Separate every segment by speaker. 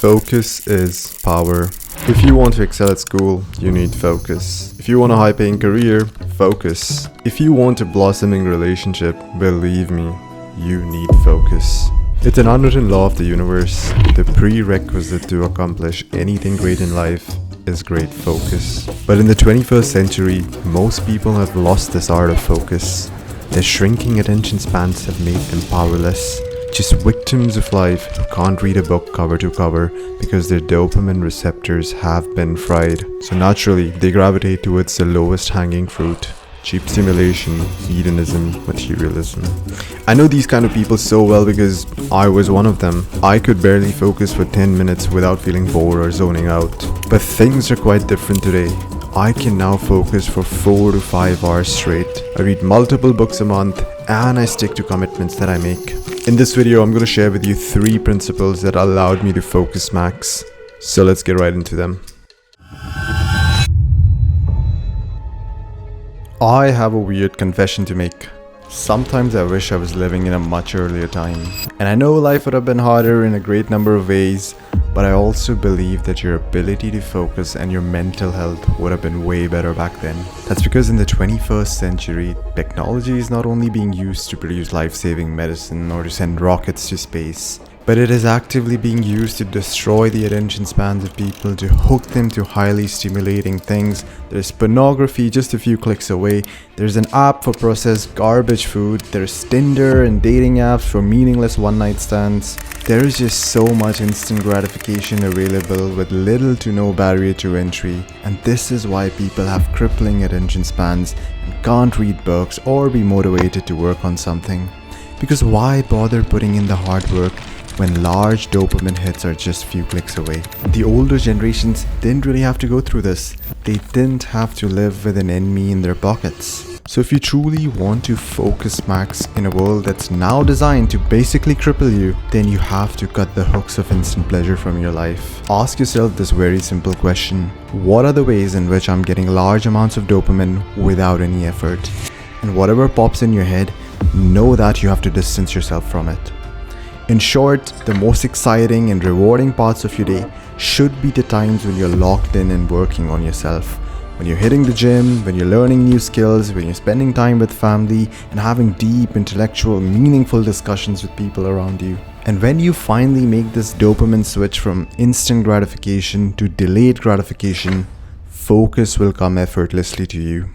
Speaker 1: Focus is power. If you want to excel at school, you need focus. If you want a high-paying career, focus. If you want a blossoming relationship, believe me, you need focus. It's an unwritten law of the universe. The prerequisite to accomplish anything great in life is great focus. But in the 21st century, most people have lost this art of focus. Their shrinking attention spans have made them powerless. Just victims of life who can't read a book cover to cover because their dopamine receptors have been fried. So naturally, they gravitate towards the lowest hanging fruit. Cheap stimulation, hedonism, materialism. I know these kind of people so well because I was one of them. I could barely focus for 10 minutes without feeling bored or zoning out. But things are quite different today. I can now focus for 4 to 5 hours straight. I read multiple books a month and I stick to commitments that I make. In this video, I'm going to share with you 3 principles that allowed me to focus max. So let's get right into them. I have a weird confession to make. Sometimes I wish I was living in a much earlier time. And I know life would have been harder in a great number of ways, but I also believe that your ability to focus and your mental health would have been way better back then. That's because in the 21st century, technology is not only being used to produce life-saving medicine or to send rockets to space, but it is actively being used to destroy the attention spans of people, to hook them to highly stimulating things. There's pornography just a few clicks away. There's an app for processed garbage food. There's Tinder and dating apps for meaningless one-night stands. There is just so much instant gratification available with little to no barrier to entry. And this is why people have crippling attention spans and can't read books or be motivated to work on something. Because why bother putting in the hard work when large dopamine hits are just few clicks away? The older generations didn't really have to go through this. They didn't have to live with an enemy in their pockets. So if you truly want to focus max in a world that's now designed to basically cripple you, then you have to cut the hooks of instant pleasure from your life. Ask yourself this very simple question. What are the ways in which I'm getting large amounts of dopamine without any effort? And whatever pops in your head, know that you have to distance yourself from it. In short, the most exciting and rewarding parts of your day should be the times when you're locked in and working on yourself. When you're hitting the gym, when you're learning new skills, when you're spending time with family and having deep, intellectual, meaningful discussions with people around you. And when you finally make this dopamine switch from instant gratification to delayed gratification, focus will come effortlessly to you.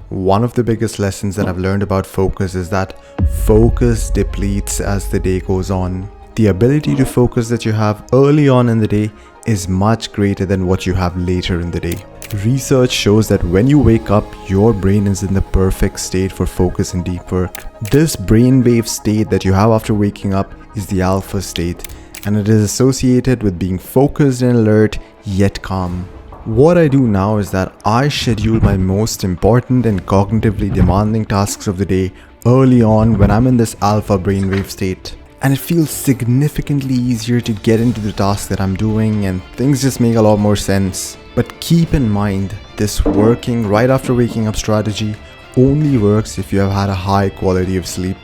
Speaker 1: One of the biggest lessons that I've learned about focus is that focus depletes as the day goes on. The ability to focus that you have early on in the day is much greater than what you have later in the day. Research shows that when you wake up, your brain is in the perfect state for focus and deep work. This brainwave state that you have after waking up is the alpha state, and it is associated with being focused and alert, yet calm. What I do now is that I schedule my most important and cognitively demanding tasks of the day early on when I'm in this alpha brainwave state. And it feels significantly easier to get into the task that I'm doing, and things just make a lot more sense. But keep in mind, this working right after waking up strategy only works if you have had a high quality of sleep.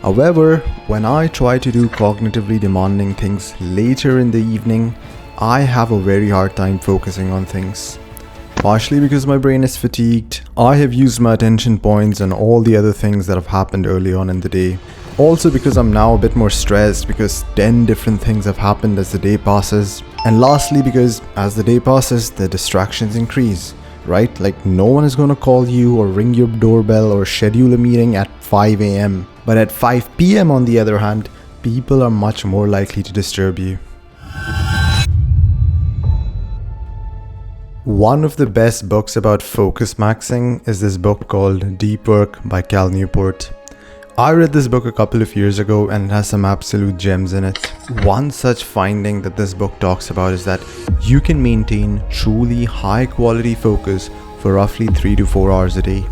Speaker 1: However, when I try to do cognitively demanding things later in the evening, I have a very hard time focusing on things. Partially because my brain is fatigued, I have used my attention points on all the other things that have happened early on in the day. Also because I'm now a bit more stressed because 10 different things have happened as the day passes. And lastly because as the day passes, the distractions increase, right? Like no one is going to call you or ring your doorbell or schedule a meeting at 5 a.m. But at 5 p.m. on the other hand, people are much more likely to disturb you. One of the best books about focus maxing is this book called Deep Work by Cal Newport. I read this book a couple of years ago and it has some absolute gems in it. One such finding that this book talks about is that you can maintain truly high quality focus for roughly 3 to 4 hours a day.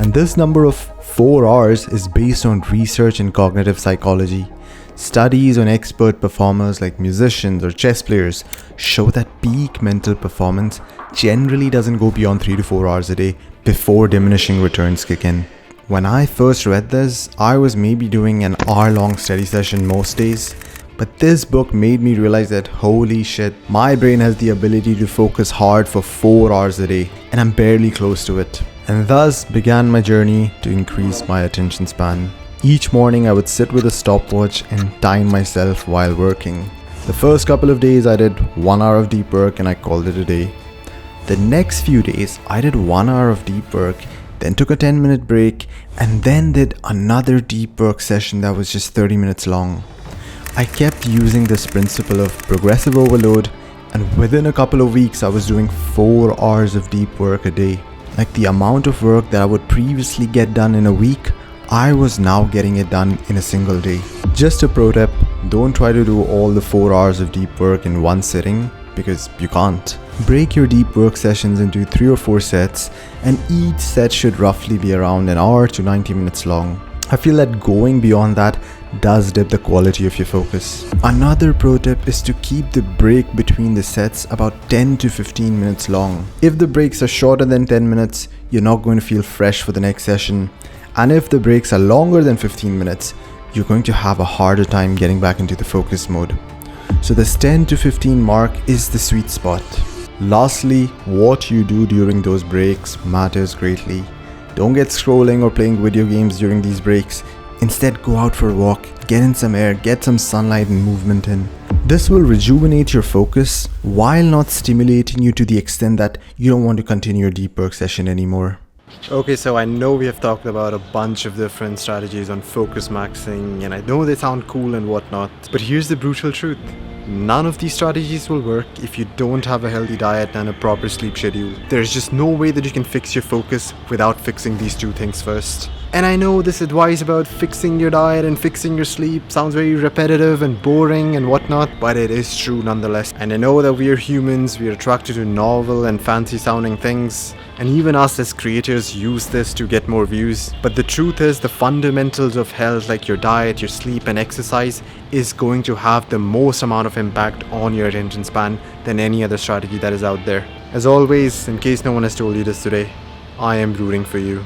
Speaker 1: And this number of 4 hours is based on research in cognitive psychology. Studies on expert performers like musicians or chess players show that peak mental performance generally doesn't go beyond 3 to 4 hours a day before diminishing returns kick in. When I first read this, I was maybe doing an hour-long study session most days. But this book made me realize that holy shit, my brain has the ability to focus hard for 4 hours a day, and I'm barely close to it. And thus began my journey to increase my attention span. Each morning I would sit with a stopwatch and time myself while working. The first couple of days I did 1 hour of deep work and I called it a day. The next few days I did 1 hour of deep work, then took a 10-minute break, and then did another deep work session that was just 30 minutes long. I kept using this principle of progressive overload, and within a couple of weeks I was doing 4 hours of deep work a day. Like the amount of work that I would previously get done in a week, I was now getting it done in a single day. Just a pro tip, don't try to do all the 4 hours of deep work in one sitting, because you can't. Break your deep work sessions into 3 or 4 sets, and each set should roughly be around an hour to 90 minutes long. I feel that going beyond that does dip the quality of your focus. Another pro tip is to keep the break between the sets about 10 to 15 minutes long. If the breaks are shorter than 10 minutes, you're not going to feel fresh for the next session. And if the breaks are longer than 15 minutes, you're going to have a harder time getting back into the focus mode. So this 10 to 15 mark is the sweet spot. Lastly, what you do during those breaks matters greatly. Don't get scrolling or playing video games during these breaks. Instead, go out for a walk, get in some air, get some sunlight and movement in. This will rejuvenate your focus while not stimulating you to the extent that you don't want to continue your deep work session anymore. Okay, so I know we have talked about a bunch of different strategies on focus maxing, and I know they sound cool and whatnot, but here's the brutal truth. None of these strategies will work if you don't have a healthy diet and a proper sleep schedule. There's just no way that you can fix your focus without fixing these 2 things first. And I know this advice about fixing your diet and fixing your sleep sounds very repetitive and boring and whatnot, but it is true nonetheless. And I know that we are humans, we are attracted to novel and fancy sounding things, and even us as creators use this to get more views. But the truth is, the fundamentals of health like your diet, your sleep and exercise is going to have the most amount of impact on your attention span than any other strategy that is out there. As always, in case no one has told you this today, I am rooting for you.